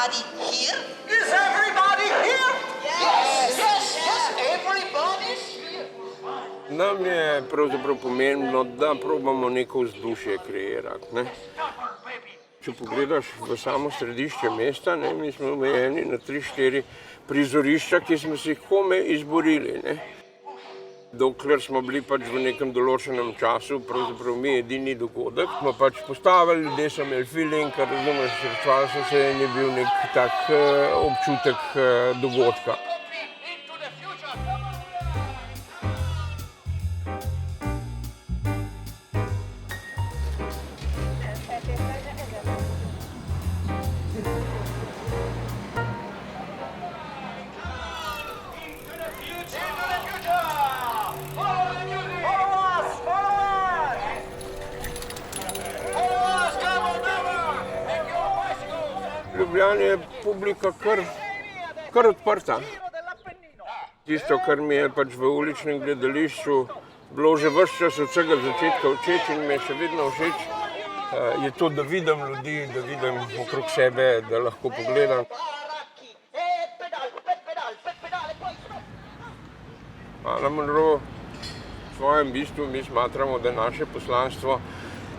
everybody here? Is everybody here? Yes, everybody's here. Nam je pravzaprav pomembno, da probamo neko vzdušje kreirati. Ne? Če pogledaš v samo središče mesta, ne, mi smo omejeni na 3-4 prizorišča, ki smo si jih komaj izborili. Ne? Dokler smo bili pač v nekem določenem času, pravzaprav mi edini dogodek, smo pač postavili, ljudje so imeli feeling, kar razumeš, srečevali so se in je bil nek tak občutek dogodka. V Ljubljani je publika kar odprta. Tisto, kar mi je pač v uličnem gledališču bilo že ves čas od vsega začetka všeč in mi je še vedno všeč, je to, da vidim ljudi, da vidim okrog sebe, da lahko pogledam. Alain Monroe v svojem bistvu mi smatramo, da je naše poslanstvo,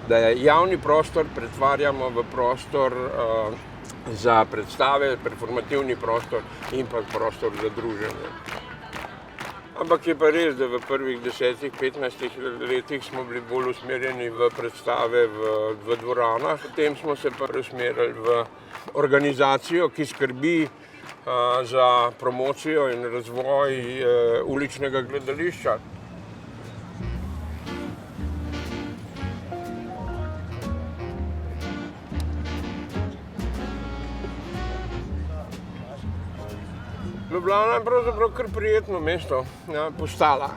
da je javni prostor pretvarjamo v prostor za predstave, performativni prostor in pa prostor za druženje. Ampak je pa res, da v prvih 10-15 letih smo bili bolj usmerjeni v predstave v dvoranah. Potem smo se pa usmerili v organizacijo, ki skrbi za promocijo in razvoj uličnega gledališča. Ljubljana je pravzaprav kar prijetno mesto postala.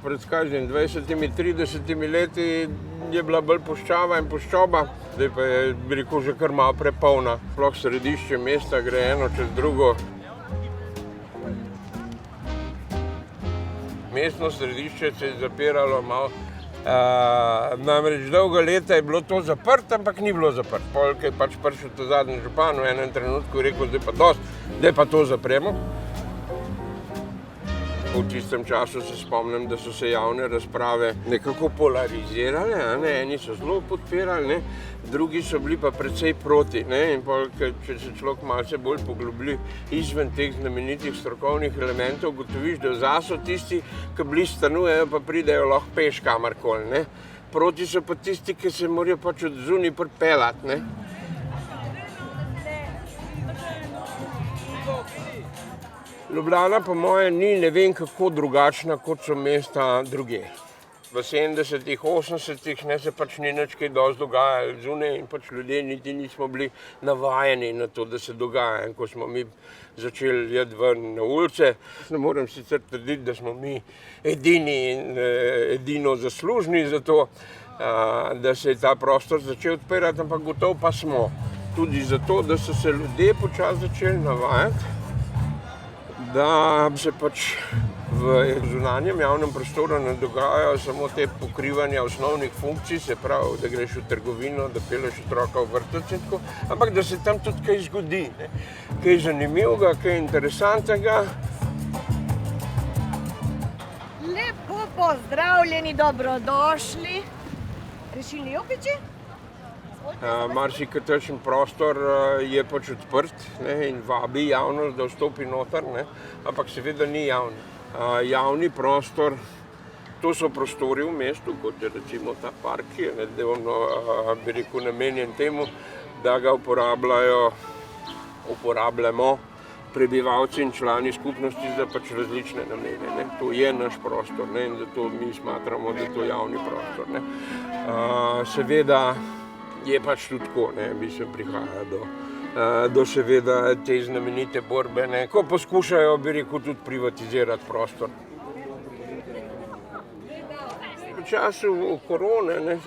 Pred 20-30 leti je bila bolj puščava in puščoba, zdaj pa je, bi rekel, že kar malo prepolna. Sploh središče mesta gre eno čez drugo. Mestno središče se je zapiralo malo. Namreč dolga leta je bilo to zaprto, ampak ni bilo zaprto. Polk je pač prišel ta zadnji župan v enem trenutku in rekel, zdaj pa dosti, zdaj pa to zapremo. V tistem času se spomnim, da so se javne razprave nekako polarizirale, eni so zelo podpirali, ne? Drugi so bili pa precej proti. Ne? In polk, če se človek malce bolj poglobi izven teh znamenitih strokovnih elementov, ugotoviš, da zase so tisti, ki blizu stanujejo, pa pridejo lahko peš kamorkoli. Ne? Proti so pa tisti, ki se morajo pač od zunaj pripeljati. Ne? Ljubljana po moje ni ne vem kako drugačna, kot so mesta druge. V 70-ih, 80-ih se pač ni nič kaj dosti dogajalo zunaj in pač ljudje niti nismo bili navajeni na to, da se dogaja. In ko smo mi začeli iti ven na ulice, ne morem sicer trditi, da smo mi edino zaslužni za to, da se je ta prostor začel odpirati, ampak gotovo pa smo. Tudi zato, da so se ljudje počasi začeli navajati, da se pač v zunanjem javnem prostoru ne dogajajo samo te pokrivanja osnovnih funkcij, se pravi, da greš v trgovino, da pelješ otroka v vrtec in tako, ampak da se tam tudi kaj zgodi, ne? Kaj zanimivega, kaj interesantnega. Lepo pozdravljeni, dobrodošli. Rešilni jopiči? Marsikateršen prostor je pač odprt, ne, in vabi javnost, da vstopi noter, ne, ampak seveda ni javni. Javni prostor, to so prostori v mestu, kot je recimo ta park, ki je bi rekel, namenjen temu, da ga uporabljamo prebivalci in člani skupnosti za pač različne namene. Ne. To je naš prostor, ne, in zato mi smatramo, da je to javni prostor. Ne. Seveda je pač tudi tako, ne, mislim, prihaja do seveda te znamenite borbe, ne, ko poskušajo, bi rekel, tudi privatizirati prostor. V času korone, ne,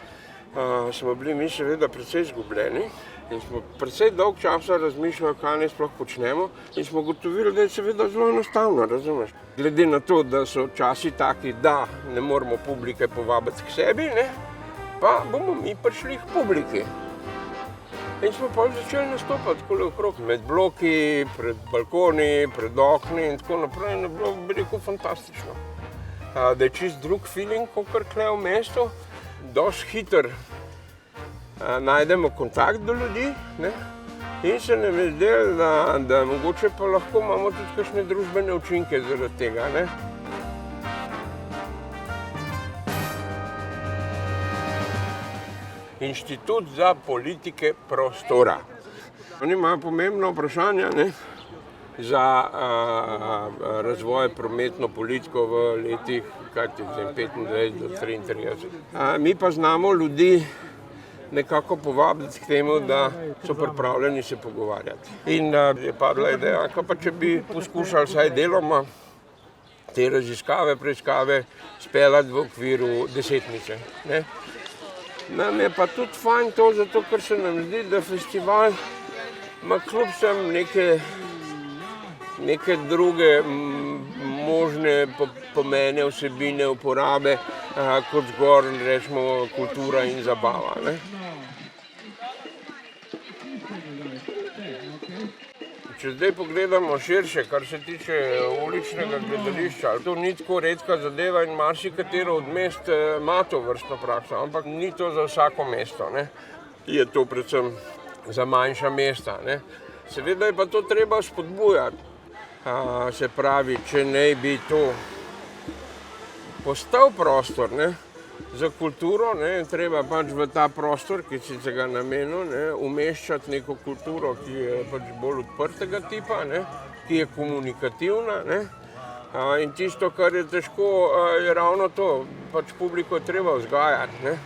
smo bili mi seveda precej izgubljeni in smo precej dolg časa razmišljali, kaj naj sploh počnemo in smo ugotovili, da je seveda zelo enostavno, razumeš. Glede na to, da so časi taki, da ne moremo publike povabiti k sebi, ne, pa bomo mi prišli k publiki. In smo pa začeli nastopati takole okrog, med bloki, pred balkoni, pred okni in tako naprej. In je bilo, bi rekel, fantastično. Da je čist drug feeling, kakor tukaj v mestu. Dosti hitro najdemo kontakt do ljudi, ne? In se nam je zdelo, da mogoče pa lahko imamo tudi kakšne družbene učinke zaradi tega, ne? Inštitut za politike prostora. Oni imajo pomembna vprašanja, ne, za razvoj prometno politiko v letih 25 do 33. Mi pa znamo ljudi nekako povabiti k temu, da so pripravljeni se pogovarjati. In je padla ideja, pa če bi poskušali vsaj deloma te raziskave, preiskave speljati v okviru desetnice, ne. Nam je pa tudi fajn to, zato ker se nam zdi, da festival ima kljub vsem neke druge možne pomene, vsebine, uporabe, kot zgolj rečemo kultura in zabava, ne. Če zdaj pogledamo širše, kar se tiče uličnega gledališča, to ni tako redka zadeva in marsikatero od mest ima to vrstno prakso, ampak ni to za vsako mesto, ne. Je to predvsem za manjša mesta, ne. Seveda je pa to treba spodbujati. Se pravi, če naj bi to postal prostor, ne, za kulturo, ne, treba pač v ta prostor, ki si se ga namenil, ne, umeščati neko kulturo, ki je pač bolj odprtega tipa, ne, ki je komunikativna, ne. In tisto, kar je težko, je ravno to, pač publiko je treba vzgajati, ne.